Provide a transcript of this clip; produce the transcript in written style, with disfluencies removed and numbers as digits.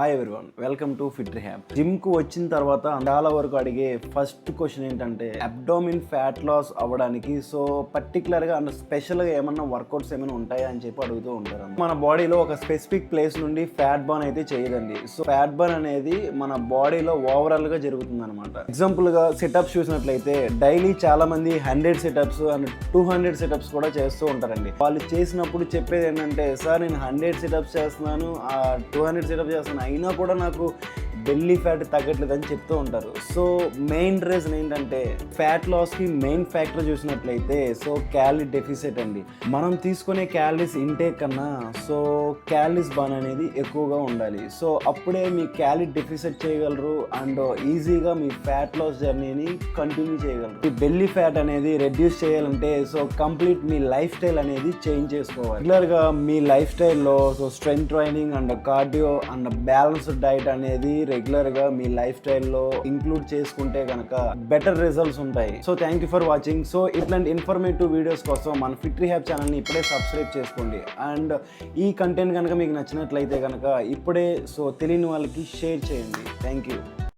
Hi everyone, welcome to fit rehab. Gym కు వచ్చిన తర్వాత చాలా వరకు అడిగే ఫస్ట్ క్వశ్చన్ ఏంటంటే అబ్డోమిన్ ఫ్యాట్ లాస్ అవ్వడానికి సో పర్టికులర్ గా అండ్ స్పెషల్ గా ఏమన్నా వర్కౌట్స్ ఏమైనా ఉంటాయా అని చెప్పి అడుగుతూ ఉంటారు. మన బాడీలో ఒక స్పెసిఫిక్ ప్లేస్ నుండి ఫ్యాట్ బర్న్ అయితే చేయదండి. సో ఫ్యాట్ బర్న్ అనేది మన బాడీలో ఓవరాల్ గా జరుగుతుంది అనమాట. ఎగ్జాంపుల్ గా సిటప్స్ చూసినట్లయితే డైలీ చాలా మంది 100 సిటప్స్ అండ్ 200 సిటప్స్ కూడా చేస్తూ ఉంటారండి. వాళ్ళు చేసినప్పుడు చెప్పేది ఏంటంటే, సార్ నేను 100 సిటప్స్ చేస్తున్నాను, 200 సిటప్స్ చేస్తున్నాను, అయినా కూడా నాకు బెల్లీ ఫ్యాట్ తగ్గట్లేదు అని చెప్తూ ఉంటారు. సో మెయిన్ రీజన్ ఏంటంటే ఫ్యాట్ లాస్కి మెయిన్ ఫ్యాక్టర్ చూసినట్లయితే సో క్యాలరీ డెఫిసిట్ అండి. మనం తీసుకునే క్యాలరీస్ ఇంటేక్ కన్నా సో క్యాలరీస్ బర్న్ అనేది ఎక్కువగా ఉండాలి. సో అప్పుడే మీ క్యాలరీ డెఫిసిట్ చేయగలరు అండ్ ఈజీగా మీ ఫ్యాట్ లాస్ జర్నీని కంటిన్యూ చేయగలరు. ఈ బెల్లీ ఫ్యాట్ అనేది రెడ్యూస్ చేయాలంటే సో కంప్లీట్ మీ లైఫ్ స్టైల్ అనేది చేంజ్ చేసుకోవాలి. రెగ్యులర్గా మీ లైఫ్ స్టైల్లో so strength training and cardio and balanced diet అనేది రెగ్యులర్గా మీ లైఫ్ స్టైల్లో ఇంక్లూడ్ చేసుకుంటే కనుక బెటర్ రిజల్ట్స్ ఉంటాయి. So thank you for watching. So ఇట్లాంటి ఇన్ఫర్మేటివ్ వీడియోస్ కోసం మన ఫిట్ రిహాబ్ ఛానల్ని ఇప్పుడే సబ్స్క్రైబ్ చేసుకోండి. అండ్ ఈ కంటెంట్ కనుక మీకు నచ్చినట్లయితే కనుక ఇప్పుడే సో తెలియని వాళ్ళకి షేర్ చేయండి. Thank you.